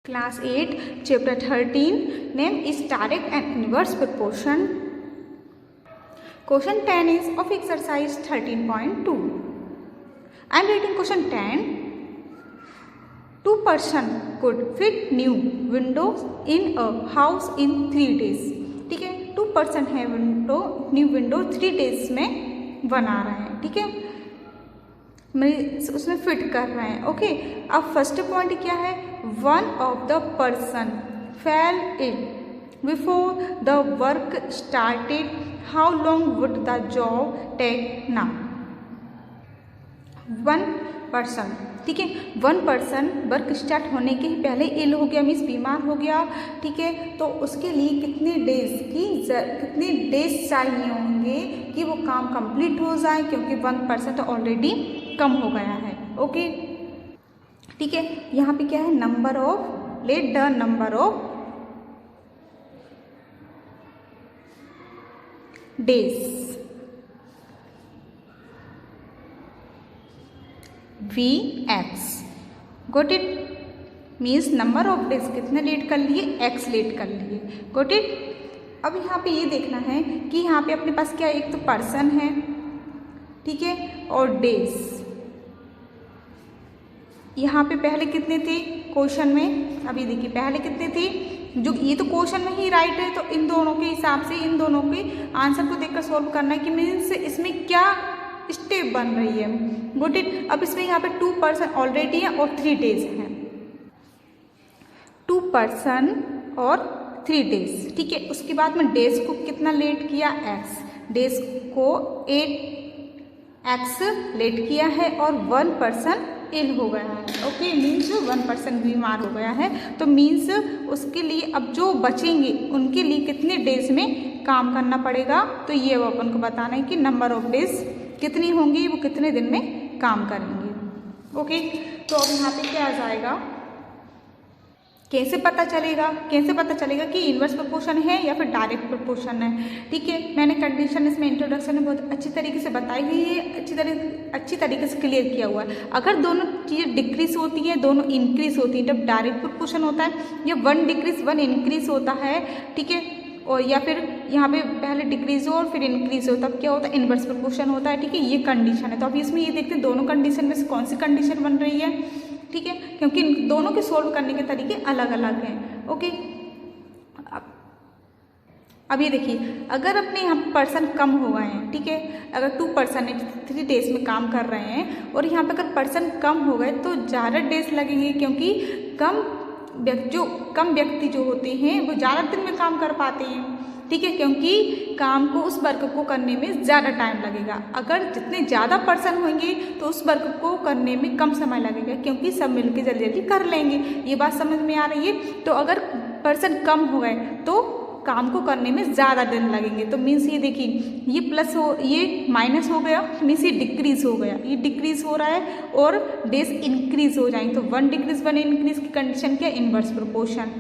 Class 8, Chapter 13, name is direct and inverse proportion. Question 10 is of exercise 13.2. I am reading question 10. Two person could fit new windows in a house in 3 days. ठीक है, 2 person है new window 3 days में बना रहे हैं. ठीक है, उसमें फिट कर रहे हैं. ओके, अब फर्स्ट पॉइंट क्या है? One of the person fell in before the work started. How long would the job take now? One person, ठीक है, वन पर्सन वर्क स्टार्ट होने के ही पहले इल हो गया, मीन्स बीमार हो गया. ठीक है, तो उसके लिए कितने डेज चाहिए होंगे कि वो काम कंप्लीट हो जाए, क्योंकि 1% तो ऑलरेडी कम हो गया है. ओके, ठीक है, यहाँ पे क्या है? Number of, let the number of days Vx. Got it? Means number of days कितने लेट कर लिए? x लेट कर लिए. Got it? अब यहाँ पे ये देखना है कि यहाँ पे अपने पास क्या, एक तो पर्सन है, ठीक है, और डेज. यहाँ पे पहले कितने थे क्वेश्चन में? अभी देखिए पहले कितने थे, जो ये तो क्वेश्चन में ही राइट है, तो इन दोनों के हिसाब से इन दोनों के आंसर को देखकर सॉल्व करना है कि मीन्स इसमें क्या स्टेप बन रही है. Good it? अब इसमें यहाँ पे 2 पर्सन ऑलरेडी है और 3 डेज हैं. 2 पर्सन और 3 डेज. ठीक है, उसके बाद में डेज को कितना लेट किया? x. डेज को 8x लेट किया है और 1 पर्सन इल हो गया है. ओके, मीन्स 1 पर्सन बीमार हो गया है, तो मीन्स उसके लिए अब जो बचेंगे उनके लिए कितने डेज में काम करना पड़ेगा. तो ये वो अपन को बताना है कि नंबर ऑफ डेज कितनी होंगी, वो कितने दिन में काम करेंगे. ओके, तो अब यहाँ पे क्या आ जाएगा? कैसे पता चलेगा? कैसे पता चलेगा कि इन्वर्स प्रोपोर्शन है या फिर डायरेक्ट प्रोपोर्शन है? ठीक है, मैंने कंडीशन इसमें इंट्रोडक्शन में बहुत अच्छी तरीके से बताई हुई है, अच्छी तरीके से क्लियर किया हुआ है. अगर दोनों चीज़ें डिक्रीज होती हैं, दोनों इंक्रीज होती हैं, जब डायरेक्ट प्रोपोर्शन होता है, या 1 डिक्रीज 1 इंक्रीज होता है, ठीक है, और या फिर यहाँ पे पहले डिक्रीज हो और फिर इंक्रीज हो, तब क्या होता है? इन्वर्स प्रोपोर्शन होता है. ठीक है, ये कंडीशन है. तो अभी इसमें ये देखते हैं दोनों कंडीशन में से कौन सी कंडीशन बन रही है. ठीक है, क्योंकि दोनों के सोल्व करने के तरीके अलग अलग हैं. ओके, अब ये देखिए, अगर अपने यहाँ पर्सन कम हो गए हैं, ठीक है, अगर 2 पर्सन है 3 डेज में काम कर रहे हैं, और यहाँ पे अगर पर्सन कम हो गए तो ज़्यादा डेज लगेंगे, क्योंकि कम व्यक्ति जो होते हैं वो ज़्यादा दिन में काम कर पाते हैं. ठीक है, क्योंकि काम को, उस वर्क को करने में ज़्यादा टाइम लगेगा. अगर जितने ज़्यादा पर्सन होंगे तो उस वर्क को करने में कम समय लगेगा, क्योंकि सब मिलकर जल्दी जल्दी कर लेंगे. ये बात समझ में आ रही है? तो अगर पर्सन कम हो गए तो काम को करने में ज़्यादा दिन लगेंगे. तो मीन्स ये देखिए, ये प्लस हो, ये माइनस हो गया, मीन्स ये डिक्रीज हो गया, ये डिक्रीज हो रहा है और डेज इंक्रीज हो जाएंगे. तो 1 डिक्रीज 1 इंक्रीज की कंडीशन क्या? Inverse proportion.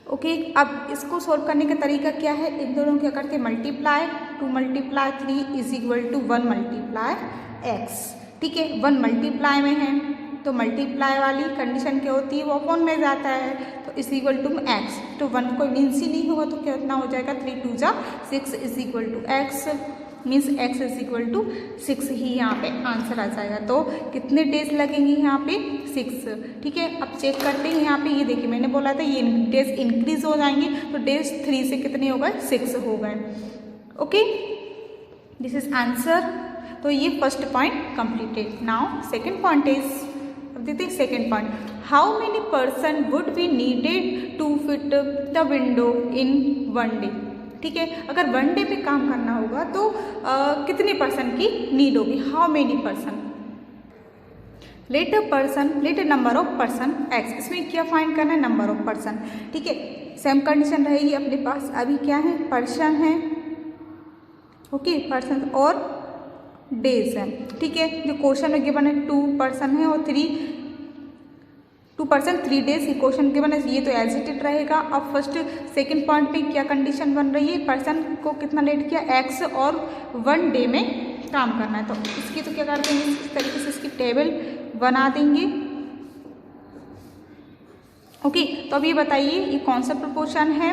ओके, अब इसको सोल्व करने का तरीका क्या है? इन दोनों क्या करते हैं? Multiply. 2 multiply 3 is equal to 1 multiply x. ठीक है, 1 मल्टीप्लाई में है तो मल्टीप्लाई वाली कंडीशन क्या होती है? वो अपॉन में जाता है, तो इज इक्वल टू x. तो 1 कोई मीन्स ही नहीं होगा, तो कितना हो जाएगा? 3 2 जा 6 is equal to x. Means x is equal to 6 ही यहाँ पे आंसर आ जाएगा. तो कितने डेज लगेंगे यहाँ पे? 6. ठीक है, अब चेक करते हैं. यहाँ पे ये देखिए, मैंने बोला था ये डेज इंक्रीज हो जाएंगे, तो डेज 3 से कितने हो गए? 6 हो गए. Okay, this is answer. तो ये first point completed. Now second point is, अब देखते हैं second point. How many person would be needed to fit the window in 1 day? ठीक है, अगर 1 डे में काम करना होगा तो कितने पर्सन की नीड होगी? How many person. Let a number of person x. इसमें क्या फाइंड करना है? Number of person. ठीक है, सेम कंडीशन रहेगी अपने पास. अभी क्या है? पर्सन है. ओके, पर्सन और डेज है. ठीक है, जो क्वेश्चन में गिवन है 2 पर्सन है और 2 पर्सन 3 डेज ही क्वेश्चन गिवन है, ये तो एज इट इट रहेगा. अब फर्स्ट सेकंड पॉइंट पे क्या कंडीशन बन रही है? पर्सन को कितना लेट किया? x और 1 डे में काम करना है. तो इसकी तो क्या कर देंगे? इस तरीके से इसकी टेबल बना देंगे. ओके, तो अब ये बताइए ये कौन सा प्रोपोर्शन है।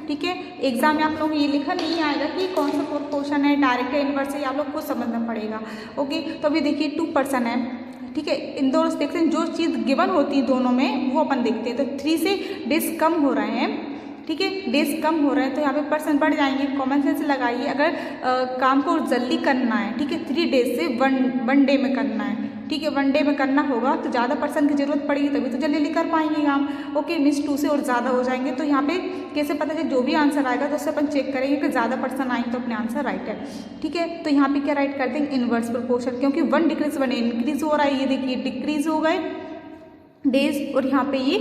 ठीक है, एग्जाम में आप लोग ये लिखा नहीं आएगा कि कौन सा प्रोपोर्शन है, डायरेक्ट है, इनवर्स है, आप लोग को समझना पड़ेगा। ओके, तो अभी देखिए 2% है। ठीक है, इन दोनों देखते हैं जो चीज़ गिवन होती है दोनों में वो अपन देखते हैं। तो 3 से डेज कम हो रहे हैं। ठीक है, डेज कम हो रहे हैं तो यहाँ पे परसेंट बढ़ जाएंगे। कॉमन सेंस लगाइए, अगर काम को जल्दी करना है, ठीक है, 3 डेज से वन डे में करना है, ठीक है, 1 डे में करना होगा तो ज़्यादा पर्सन की जरूरत पड़ेगी, तभी तो जल्दी कर पाएंगे काम। ओके, मीन्स 2 से और ज़्यादा हो जाएंगे। तो यहाँ पे कैसे पता चले, जो भी आंसर आएगा तो उससे अपन चेक करेंगे कि ज़्यादा पर्सन आएंगे तो अपने आंसर राइट है। ठीक है, तो यहाँ पे क्या राइट कर देंगे, इनवर्स प्रोपोर्शन, क्योंकि 1 डिक्रीज 1 इंक्रीज हो रहा है। ये देखिए डिक्रीज हो गए डेज और यहाँ पे ये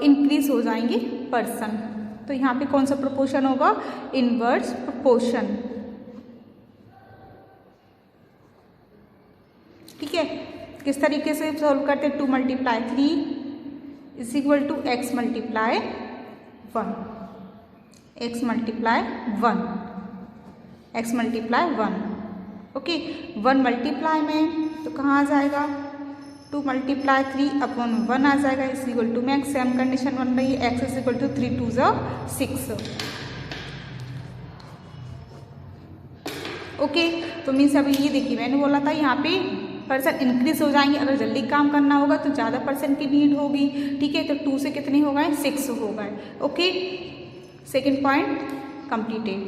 इंक्रीज हो जाएंगे पर्सन। तो यहाँ पे कौन सा प्रोपोर्शन होगा, इनवर्स प्रोपोर्शन। ठीक है, किस तरीके से सॉल्व करते हैं, 2 × 3 is equal to x multiply 1, x multiply 1, x multiply 1। Okay, 1 multiply में तो कहाँ आ जाएगा, 2 × 3 अपॉन 1 आ जाएगा, is equal to max. Same condition बन रही है, x is equal to 3 2 6। Okay, तो मीन्स अभी ये देखिए मैंने बोला था यहाँ पे पर्सन इंक्रीज हो जाएंगे। अगर जल्दी काम करना होगा तो ज़्यादा पर्सन की नीड होगी। ठीक है, तो 2 से कितने हो गए, 6 हो गए। Okay, second point completed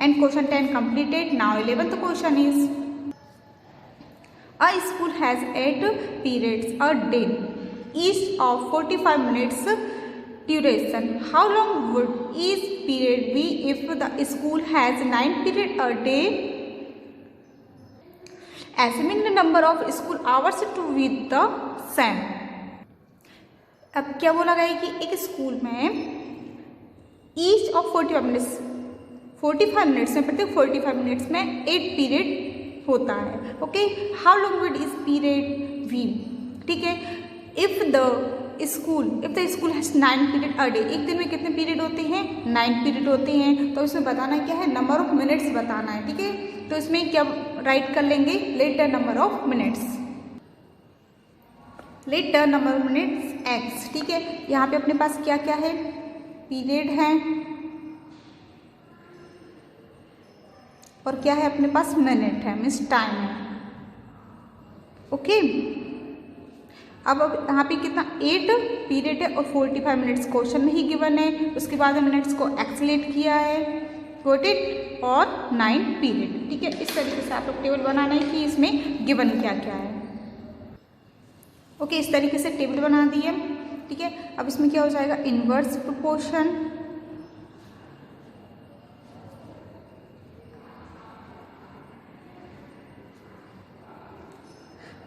and question 10 completed. Now 11th question is A school has 8 periods a day, each of 45 minutes duration. How long would each period be if the school has 9 periods a day? Assuming the number of school hours to be the same. अब क्या बोला गया कि एक school में each of 45 minutes, 45 minutes में, प्रत्येक 45 minutes में 8 पीरियड होता है। Okay, how long would is period be. ठीक है, if the school has 9 period a day, एक दिन में कितने पीरियड होते हैं, 9 पीरियड होते हैं। तो इसमें बताना क्या है, नंबर ऑफ मिनट्स बताना है। ठीक है, तो इसमें क्या राइट कर लेंगे, let the number of minutes, let the number of minutes x. ठीक है, यहाँ पे अपने पास क्या क्या है, पीरियड है और क्या है अपने पास, मिनट है, मीन्स टाइम है। ओके, अब यहाँ पे कितना 8 पीरियड है और 45 मिनट्स क्वेश्चन में ही गिवन है। उसके बाद मिनट्स को एक्सलेट किया है, गोट इट, और 9 पीरियड। ठीक है, इस तरीके से आप लोग टेबल बनाना है कि इसमें गिवन क्या क्या है। ओके, इस तरीके से टेबल बना दिए। ठीक है, अब इसमें क्या हो जाएगा, इनवर्स प्रोपोर्शन।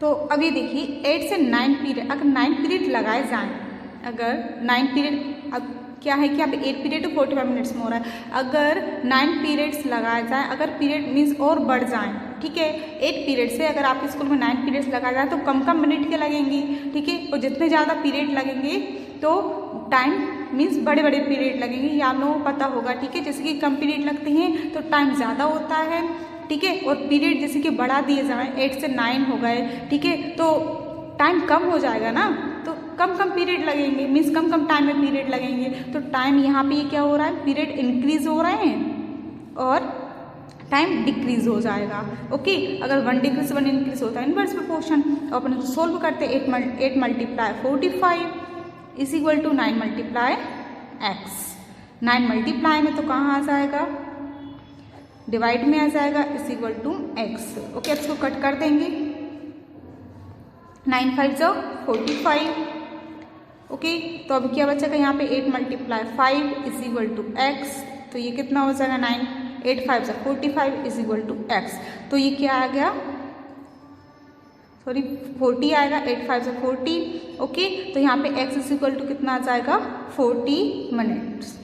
तो अभी देखिए 8 से 9 पीरियड, अगर 9 पीरियड लगाए जाएं, अगर 9 पीरियड, अब क्या है कि अब 8 पीरियड 45 मिनट्स में हो रहा है, अगर 9 पीरियड्स लगाए जाएं, अगर पीरियड मीन्स और बढ़ जाएं, ठीक है, 8 पीरियड से अगर आपके स्कूल में 9 पीरियड्स लगाए जाएं तो कम कम मिनट के लगेंगे। ठीक है, और जितने ज़्यादा पीरियड लगेंगे तो टाइम मीन्स बड़े बड़े पीरियड लगेंगे, ये आप लोगों को पता होगा। ठीक है, जैसे कि कम पीरियड लगते हैं तो टाइम ज़्यादा होता है। ठीक है, और पीरियड जैसे कि बढ़ा दिए जाएं, 8 से 9 हो गए, ठीक है, तो टाइम कम हो जाएगा ना, तो कम कम पीरियड लगेंगे, मीन्स कम कम टाइम में पीरियड लगेंगे। तो टाइम यहाँ पे क्या हो रहा है, पीरियड इंक्रीज हो रहे हैं और टाइम डिक्रीज हो जाएगा। ओके, अगर 1 डिक्रीज 1 इंक्रीज होता है इनवर्स प्रोपोर्शन। तो अपन सोल्व करते हैं, 8 × 45 is equal to 9 × x। 9 multiply में तो कहाँ आ जाएगा, डिवाइड में आ जाएगा, is equal to x। Okay, अब इसको कट कर देंगे, 9 × 5 = 45। ओके, तो अब क्या बचेगा यहाँ पे, 8 × 5 इज इक्वल टू x। तो ये कितना हो जाएगा, 9, 8 × 5 = 45 इज इक्वल टू x। तो ये क्या आ गया, सॉरी 40 आएगा, 8 × 5 = 40। ओके, तो यहाँ पे x इज इक्वल टू कितना आ जाएगा, 40 मिनट्स।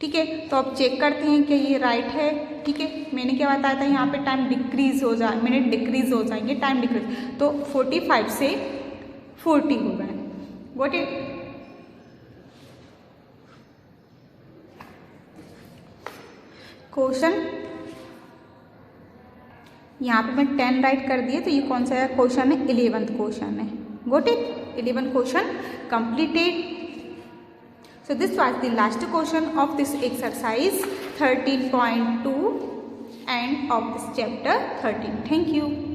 ठीक है, तो अब चेक करते हैं कि ये राइट है। ठीक है, मैंने क्या बताया था, यहाँ पे टाइम डिक्रीज हो जाए, मिनट डिक्रीज हो जाएंगे, टाइम डिक्रीज, तो 45 से 40 हो गए। Got it. क्वेश्चन यहाँ पे मैं 10 राइट कर दिए, तो ये कौन सा क्वेश्चन है, 11th क्वेश्चन है। Got it, 11th question completed. So this was the last question of this exercise 13.2 and of this chapter 13. Thank you.